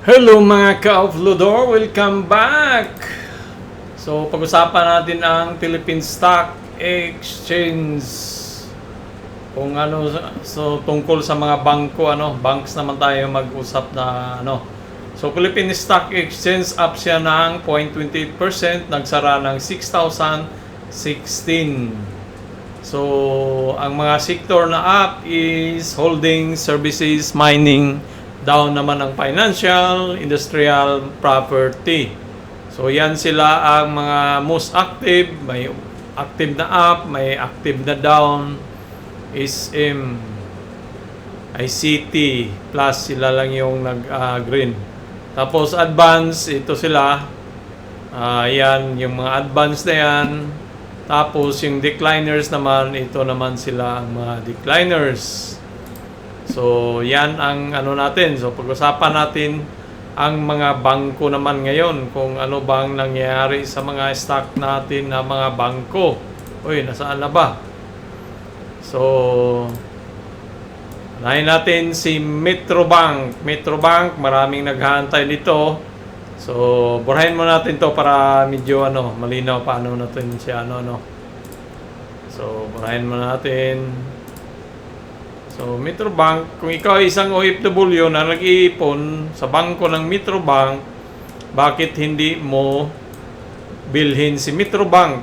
Hello mga ka-offloader, welcome back! So pag-usapan natin ang Philippine Stock Exchange. Kung ano, so tungkol sa mga bangko, banks naman tayo mag-usap na So Philippine Stock Exchange up siya ng 0.28%, nagsara ng 6,016. So ang mga sector na up is holding, services, mining, down naman ang financial, industrial, property. So yan sila ang mga most active. May active na up, may active na down. SM, ICT, plus sila lang yung nag-green. Tapos advance, ito sila. Yan, yung mga advance na yan. Tapos yung decliners naman, ito naman sila ang mga decliners. So, yan ang natin. So, pag-usapan natin ang mga bangko naman ngayon. Kung ano bang nangyayari sa mga stock natin na mga bangko. Uy, nasaan na ba? So, unahin natin si Metrobank. Metrobank, maraming naghahantay dito. So, burahin mo natin to para medyo malinaw paano natin siya So, burahin mo natin. So, Metrobank, kung ikaw ay isang OFW na nag-iipon sa bangko ng Metrobank, bakit hindi mo bilhin si Metrobank?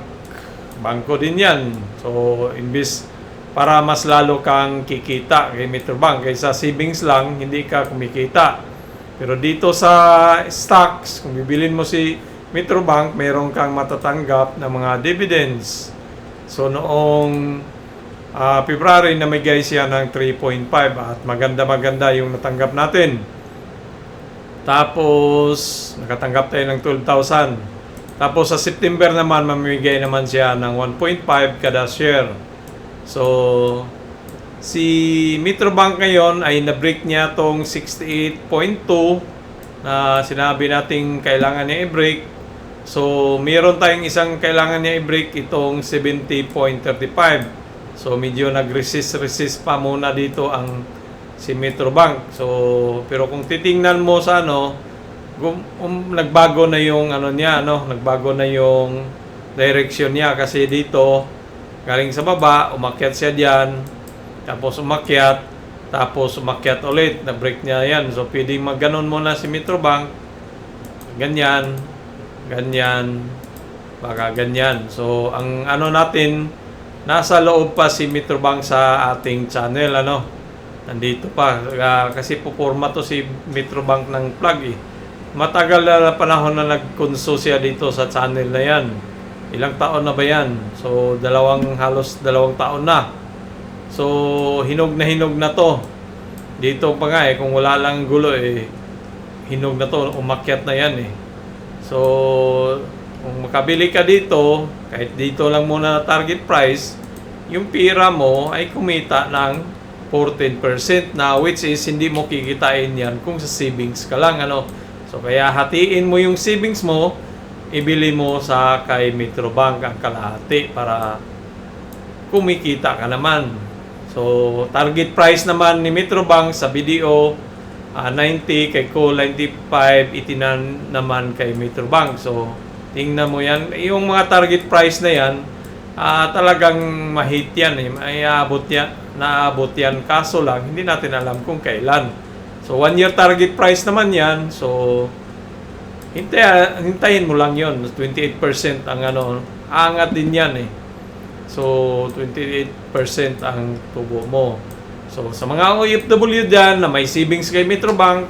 Bangko din yan. So, imbis para mas lalo kang kikita kay Metrobank, kaysa savings lang, hindi ka kumikita. Pero dito sa stocks, kung bibilin mo si Metrobank, meron kang matatanggap na mga dividends. So, noong February namigay siya ng 3.5 at maganda yung natanggap natin. Tapos nakatanggap tayo ng 12,000. Tapos sa September naman mamimigay naman siya ng 1.5 kada share. So si Metrobank ngayon ay na-break niya tong 68.2 na sinabi nating kailangan niya i-break. So meron tayong isang kailangan niya i-break, itong 70.35. So medyo nag-resist pa muna dito ang si Metrobank. So pero kung titingnan mo sa nagbago na yung niya, nagbago na yung direction niya, kasi dito galing sa baba, umakyat siya diyan, tapos umakyat, tapos umakyat ulit, na-break niya yan. So pwedeng magganon muna si Metrobank. Ganyan, baka ganyan. So ang natin, nasa loob pa si Metrobank sa ating channel, nandito pa, kasi puporma to si Metrobank ng plug Matagal na panahon na nagkonso siya dito sa channel na yan. Ilang taon na ba yan? So halos dalawang taon na. So hinog na to. Dito pa nga kung wala lang gulo hinog na to, umakyat na yan So kung makabili ka dito, kahit dito lang muna na target price, yung pira mo ay kumita ng 14% na, which is hindi mo kikitain yan kung sa savings ka lang. So kaya hatiin mo yung savings mo, ibili mo sa kay Metrobank ang kalahati para kumikita ka naman. So target price naman ni Metrobank sa BDO 90, kay Cole 95, 89 naman kay Metrobank. So tingnan mo yan. Yung mga target price na yan, talagang mahit yan. Naabot yan. Kaso lang, hindi natin alam kung kailan. So, 1 year target price naman yan. So, hintayin mo lang yon. 28% ang angat din yan So, 28% ang tubo mo. So, sa mga OFW dyan na may savings kay Metrobank,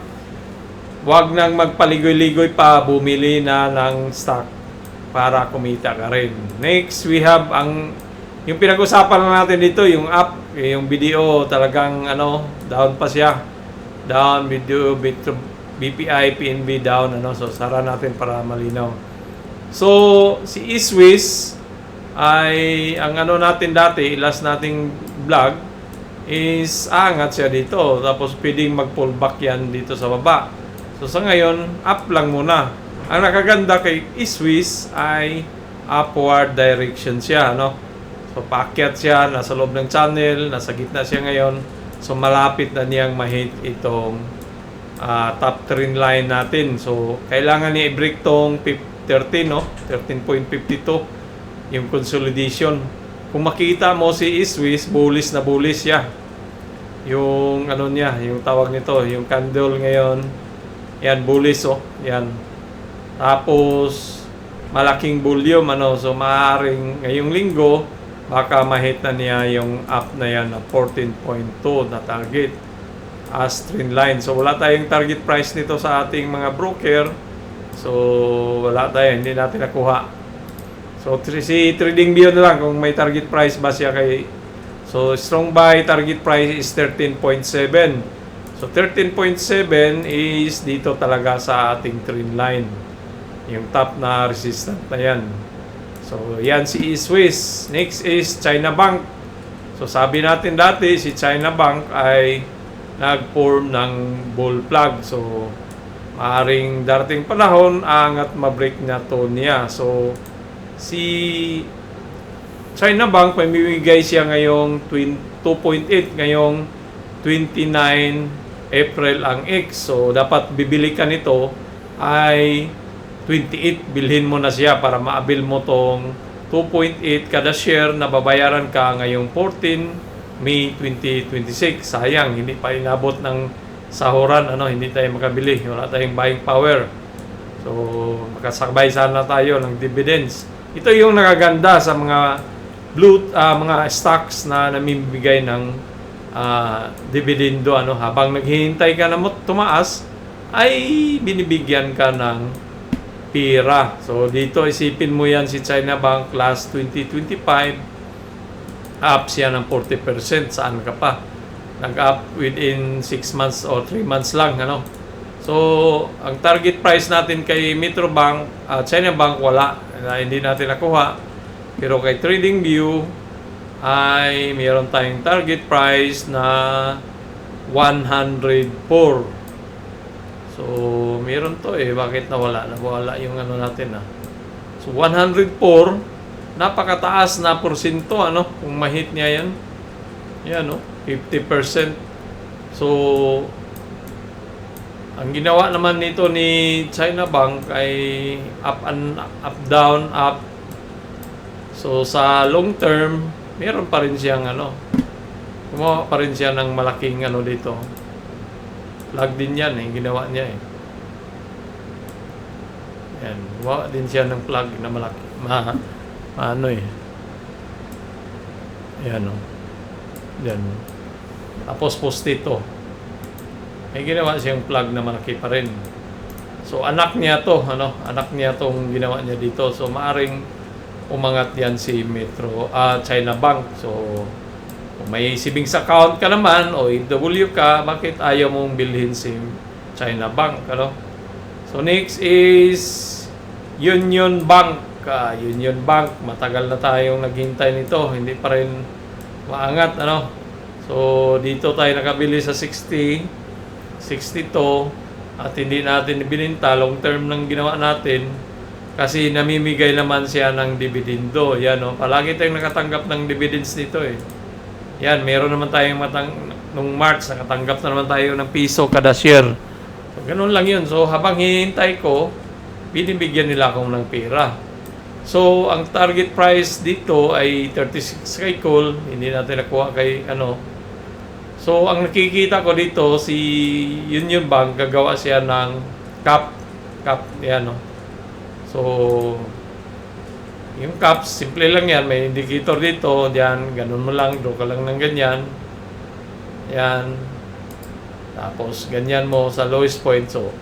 huwag nang magpaligoy-ligoy pa, bumili na ng stock para kumita ka rin. Next, we have yung pinag-usapan natin dito, yung app, yung video, talagang down pa siya. Down, video, BPI, PNB down, so sara natin para malinaw. So, si eSwiss ay, ang natin dati, last nating vlog, is aangat siya dito. Tapos, pwedeng mag-pullback yan dito sa baba. So, sa ngayon, up lang muna. Ang nakaganda kay eSwiss ay upward direction siya, So, paakyat siya, nasa loob ng channel, nasa gitna siya ngayon. So, malapit na niyang mahit itong top trend line natin. So, kailangan ni i-break tong 13, no? 13.52 yung consolidation. Kung makita mo si Swiss, bullish na bullish siya. Yung ano niya, yung tawag nito, yung candle ngayon, yan, bullish, oh. Yan. Tapos, malaking volume, ano, so maaaring ngayong linggo, baka mahit na niya yung up na yan na 14.2 na target as trend line. So, wala tayong target price nito sa ating mga broker. So, wala tayo, hindi natin nakuha. So, si TradingView na lang kung may target price ba siya kay... So, strong buy target price is 13.7. So, 13.7 is dito talaga sa ating trend line. Yung top na resistant na yan. So, yan si Swiss. Next is China Bank. So, sabi natin dati, si China Bank ay nag-form ng bull flag. So, maaring darating panahon, angat ma-break na to niya. So, si China Bank, may bibigay siya ngayong 2.8, ngayong 29 April ang X. So, dapat bibili ka nito ay 28, bilhin mo na siya para maabil mo tong 2.8 kada share na babayaran ka ngayong 14 May 2026. Sayang, hindi pa inabot ng sahuran, ano, hindi tayo makabili, wala tayong buying power. So, makasakbay sana tayo ng dividends. Ito yung nakaganda sa mga mga stocks na namimigay ng dividendo, ano, habang naghihintay ka na tumaas, ay binibigyan ka ng pira. So, dito isipin mo yan si China Bank last 2025, up siya ng 40%. Saan ka pa? Nag-up within 6 months or 3 months lang, ano. So, ang target price natin kay Metro Bank, China Bank, wala. Hindi natin nakuha. Pero kay TradingView ay mayroon tayong target price na 104. So, mayroon to eh. Bakit nawala? Nawala yung ano natin, ah. So, 104, napakataas na porsyento, ano, kung mahit niya yan. Yan, no? 50%. So, ang ginawa naman nito ni China Bank ay up and up, down, up. So, sa long term, meron pa rin siyang ano, gumawa pa rin siya ng malaking ano dito. Flag din yan eh, ginawa niya eh. Yan, gumawa din siya ng flag na malaki. Ano eh. Yan o. Yan. Tapos postito. May ginawa siyang plug na malaki pa rin. So, anak niya to, ano? Anak niya tong ginawa niya dito. So, maaring umangat yan si China Bank. So, kung may savings account ka naman o OFW ka, bakit ayaw mong bilhin si China Bank, ano? So, next is Union Bank. Union Bank, matagal na tayong naghintay nito. Hindi pa rin maangat, ano? So, dito tayo nakabili sa 60, 62 at hindi natin ibininta, long term ng ginawa natin kasi namimigay naman siya ng dividendo. Yan, no? Palagi tayong nakatanggap ng dividends dito eh. Yan, meron naman tayong nung March, nakatanggap na naman tayo ng piso kada share. So, ganun lang yun. So, habang hinihintay ko, binibigyan nila akong ng pera. So, ang target price dito ay 36 kay call. Hindi natin nakuha kay ano. So, ang nakikita ko dito, si Union Bank, gagawa siya ng cap, yan, no? So, yung caps, simple lang yan. May indicator dito, yan, ganun mo lang, draw ka lang ng ganyan. Yan. Tapos, ganyan mo sa lowest point. So,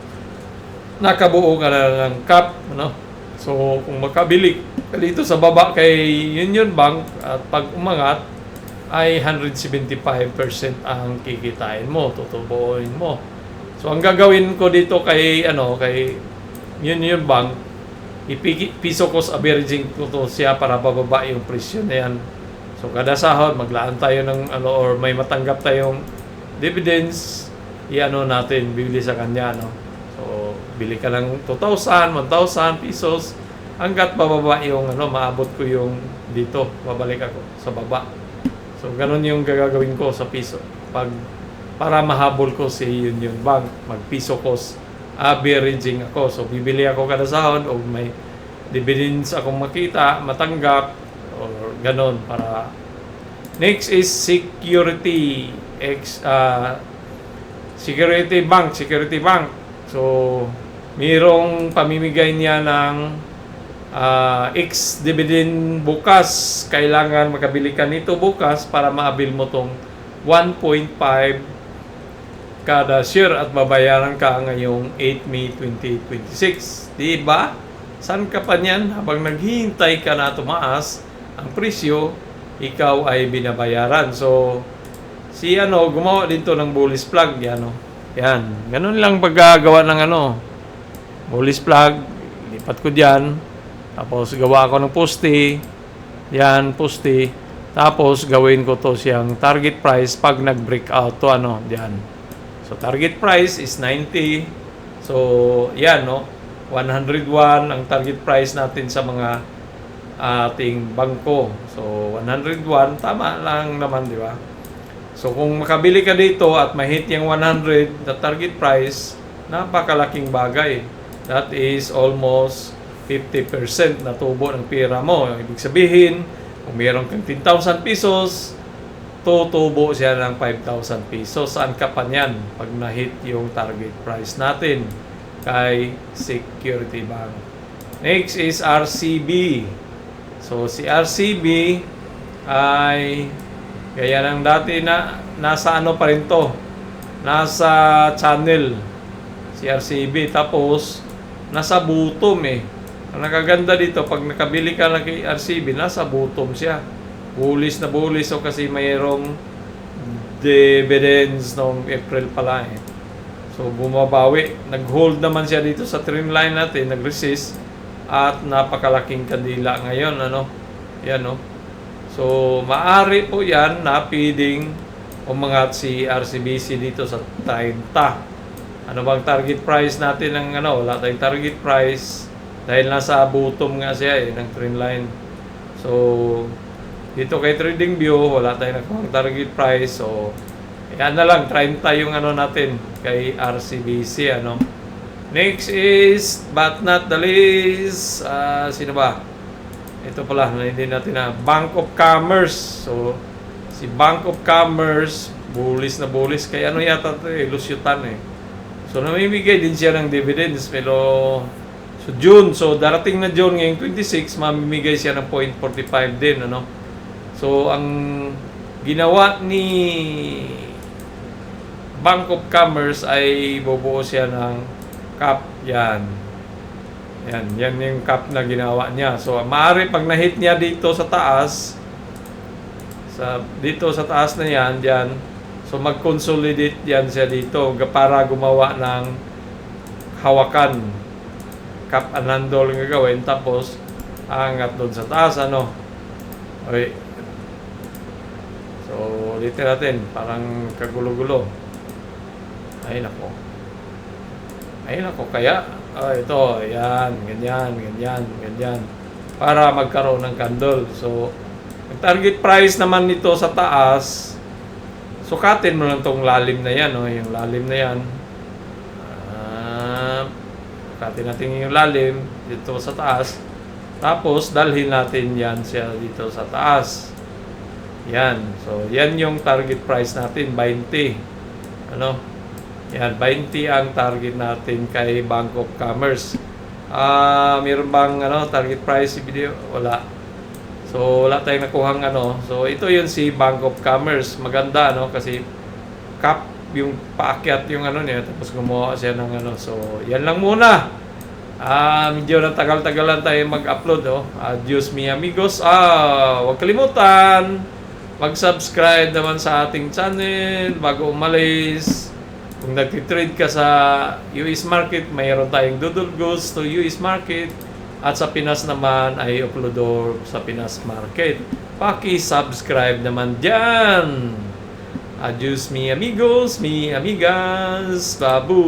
nakabuo ka na ng cap, ano? So, kung makabili ka dito sa baba kay Union Bank, at pag umangat, ay 175% ang kikitain mo, tutubuin mo. So, ang gagawin ko dito kay Union Bank, piso cost averaging ko to siya para bababa yung presyo na yan. So, kada sahod, maglaan tayo ng or may matanggap tayong dividends, natin, bibili sa kanya, no? So, bili ka ng 2,000, 1,000 pesos, hanggat bababa yung maabot ko yung dito, babalik ako sa baba. So, ganun yung gagawin ko sa piso. Pag para mahabol ko si Union Bank. Mag-piso cost averaging ako. So, bibili ako kada sahod o may dividends akong makita, matanggap, or ganon para. Next is Security Bank. So, mayroong pamimigay niya ng ex-dividend bukas. Kailangan makabili ka nito bukas para maabil mo tong 1.5 kada share at babayaran ka ngayong 8 May 2026. Diba? Saan ka pa niyan? Habang naghihintay ka na tumaas ang presyo, ikaw ay binabayaran. So, gumawa dito ng bullish plug. Yan. Ganun lang paggagawa ng bullish plug. Lipat ko dyan. Tapos, gawa ko ng poste. Yan, poste. Tapos, gawin ko to siyang target price pag nag-breakout to dyan. So, target price is 90. So, yan, 101 ang target price natin sa mga ating bangko. So, 101, tama lang naman, di ba? So, kung makabili ka dito at mahit yung 100 na target price, napakalaking bagay. That is almost 50% na tubo ng pera mo. Ibig sabihin, kung mayroon kang 10,000 pesos, tutubo siya ng 5,000 pesos. Saan ka pa niyan pag na-hit yung target price natin kay Security Bank? Next is RCB. So, si RCB ay gaya ng dati na nasa pa rin to. Nasa channel si RCB. Tapos, nasa bottom Ang nakaganda dito, pag nakabili ka na kay RCB, nasa bottom siya. Bullish na bullish kasi mayroong dividends noong April pala So bumabawi. Nag-hold naman siya dito sa trend line natin, nag-resist at napakalaking kandila ngayon Yan So maari po yan na pwedeng umangat si RCBC dito sa 30. Ano bang target price natin ng wala tayong target price dahil nasa bottom nga siya ng trend line. So dito kay TradingView, wala tayong nakuhang target price. So, yan na lang, 30 yung natin kay RCBC. Next is, but not the least, sino ba? Ito pala, hindi natin Bank of Commerce. So, si Bank of Commerce, bullish na bullish. Kaya yata ito lusyutan So, namimigay din siya ng dividends. Pero, June. So, darating na June ngayong 26, mamimigay siya ng 0.45 din. So, ang ginawa ni Bank of Commerce ay bubuo siya ng cap. Yan yung cap na ginawa niya. So, maaari pag na-hit niya dito sa taas, dito sa taas na yan, so mag-consolidate yan siya dito para gumawa ng hawakan. Cap and handle ang gagawin, tapos angat doon sa taas. Okay. So, ulitin natin. Parang kagulo-gulo. Ay, nako. Kaya, ito, yan, ganyan. Para magkaroon ng candle. So, ang target price naman nito sa taas, sukatin mo lang tong lalim na yan, yung lalim na yan. Sukatin natin yung lalim dito sa taas. Tapos, dalhin natin yan siya dito sa taas. Yan. So, yan yung target price natin, 20. Yan, 20 ang target natin kay Bank of Commerce. Meron bang target price si video? Wala. So, wala tayong nakuhang So, ito yun si Bank of Commerce. Maganda, kasi cap yung paakyat yung niya. Tapos gumawa siya ng So, yan lang muna. Medyo natagal-tagalan tayo mag-upload. Adios mi amigos. Huwag kalimutan mag-subscribe naman sa ating channel bago umalis. Kung nag-trade ka sa US market, mayroon tayong doodle goods to US market. At sa Pinas naman ay uploador sa Pinas market. Paki-subscribe naman dyan. Adios mi amigos, mi amigas. Babu.